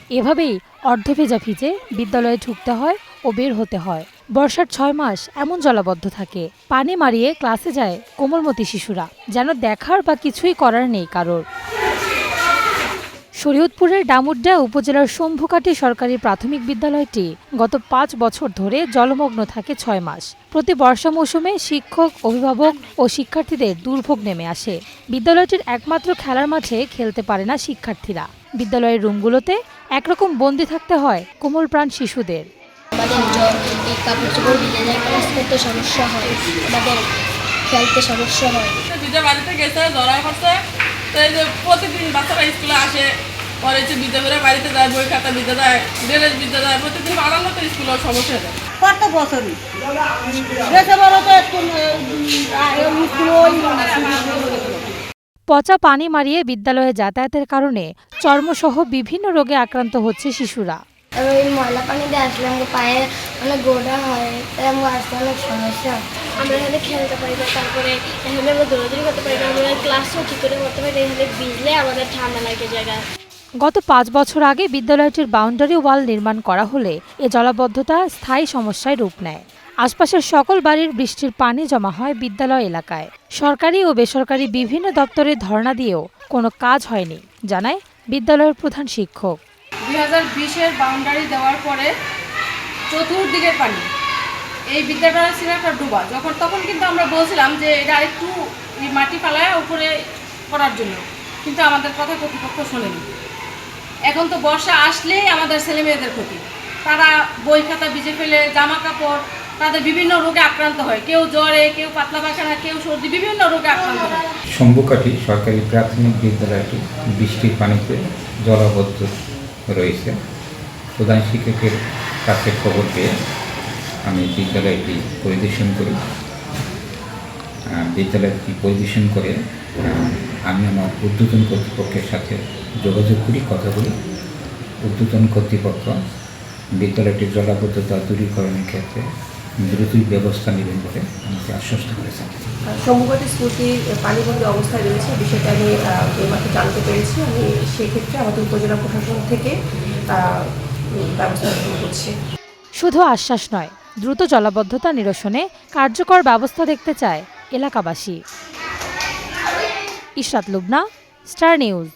এভাবেই অর্ধভেজা ভিজে বিদ্যালয়ে ঢুকতে হয় ও বের হতে হয়। বর্ষার ৬ মাস এমন জলাবদ্ধ থাকে। পানি মারিয়ে ক্লাসে যায় কোমলমতি শিশুরা, যেন দেখার বা কিছুই করার নেই কারোর। শরীয়তপুরের ডামুড্যা উপজেলার শম্ভুকাটি সরকারি প্রাথমিক বিদ্যালয়টি গত ৫ বছর ধরে জলমগ্ন থাকে ৬ মাস। প্রতি বর্ষা মৌসুমে শিক্ষক, অভিভাবক ও শিক্ষার্থীদের দুর্ভোগ নেমে আসে। বিদ্যালয়টির একমাত্র খেলার মাঠে খেলতে পারে না শিক্ষার্থীরা। বিদ্যালয়ের রুমগুলোতে একরকম বন্দি থাকতে হয় কোমল প্রাণ শিশুদের। কাপড় চোপড় ভিজে যায়, ক্লাস করতে সমস্যা হয়, আমাদের খেলতে সমস্যা হয়। বাড়িতে গেছে ধরা পড়ছে, তো এই যে প্রতিদিন বাচ্চারা স্কুলে আসে, পরে যে বিদ্যা করে বাড়িতে যায়, বই খাতা বিদ্যা যায়, ড্রেস বিদ্যা যায়, প্রতিদিন বাড়ানো তো স্কুলের সমস্যা হয়। কত বছরই পচা পানি মারিয়ে বিদ্যালয়ে যাতায়াতের কারণে চর্মসহ বিভিন্ন রোগে আক্রান্ত হচ্ছে শিশুরা। ওই ময়লা পানি দিয়ে আসলে আমাকে পায়ে অনেক গোড়া হয়, তাই আমাকে আসতে অনেক সমস্যা। আমরা এখানে খেলতে পারি না, তারপরে এখানে আমরা দৌড়াদৌড়ি করতে পারি না, আমরা ক্লাসও ঠিক করে করতে পারি না, এখানে ভিজলে আমাদের ঠান্ডা লাগে জায়গা। গত ৫ বছর আগে বিদ্যালয়টির বাউন্ডারি ওয়াল নির্মাণ করা হলে এ জলাবদ্ধতা স্থায়ী সমস্যায় রূপ নেয়। আশপাশের সকল বাড়ির বৃষ্টির পানি জমা হয় বিদ্যালয় এলাকায়। সরকারি ও বেসরকারি বিভিন্ন দপ্তরে ধর্ণা দিয়েও কোনো কাজ হয়নি, জানায় বিদ্যালয়ের প্রধান শিক্ষক। 2020-এর বাউন্ডারি দেওয়ার পরে চতুর্দিকের পানি, এই বিদ্যালয় ছিল একটা ডুবা। তখন কিন্তু আমরা বলছিলাম যে এটা একটু মাটি ফালায় উপরে করার জন্য, কিন্তু আমাদের কথা কর্তৃপক্ষ শোনেনি। এখন তো বর্ষা আসলেই আমাদের ছেলে মেয়েদের ক্ষতি। তারা বই খাতা ভিজে ফেলে, জামা কাপড়, তাদের বিভিন্ন রোগে আক্রান্ত হয়, কেউ জ্বরে, কেউ পাতলা পায়খানা, কেউ সর্দি, বিভিন্ন রোগে আক্রান্ত হয়। শম্ভুকাটি সরকারি প্রাথমিক বিদ্যালয়টি বৃষ্টির পানিতে জলাবদ্ধ রয়েছে। প্রধান শিক্ষকের কাছে খবর পেয়ে আমি বিদ্যালয়টি পরিদর্শন করি। বিদ্যালয়টি পরিদর্শন করে আমি আমার ঊর্ধ্বতন কর্তৃপক্ষের সাথে যোগাযোগ করি, কথা বলি। ঊর্ধ্বতন কর্তৃপক্ষ বিদ্যালয়টির জলাবদ্ধতা দূরীকরণের ক্ষেত্রে দ্রুতই ব্যবস্থা নেবেন বলে আমাকে আশ্বস্ত করেছেন। শম্ভুকাটি স্কুলটি পানিবন্দী অবস্থায় রয়েছে, বিষয়টা আমি এইমাত্র জানতে পেরেছি। আমি সেক্ষেত্রে আমাদের উপজেলা প্রশাসন থেকে ব্যবস্থা গ্রহণ করছি। শুধু আশ্বাস নয়, দ্রুত জলাবদ্ধতা নিরসনে কার্যকর ব্যবস্থা দেখতে চায় এলাকাবাসী। Ishrat Lubna, star news.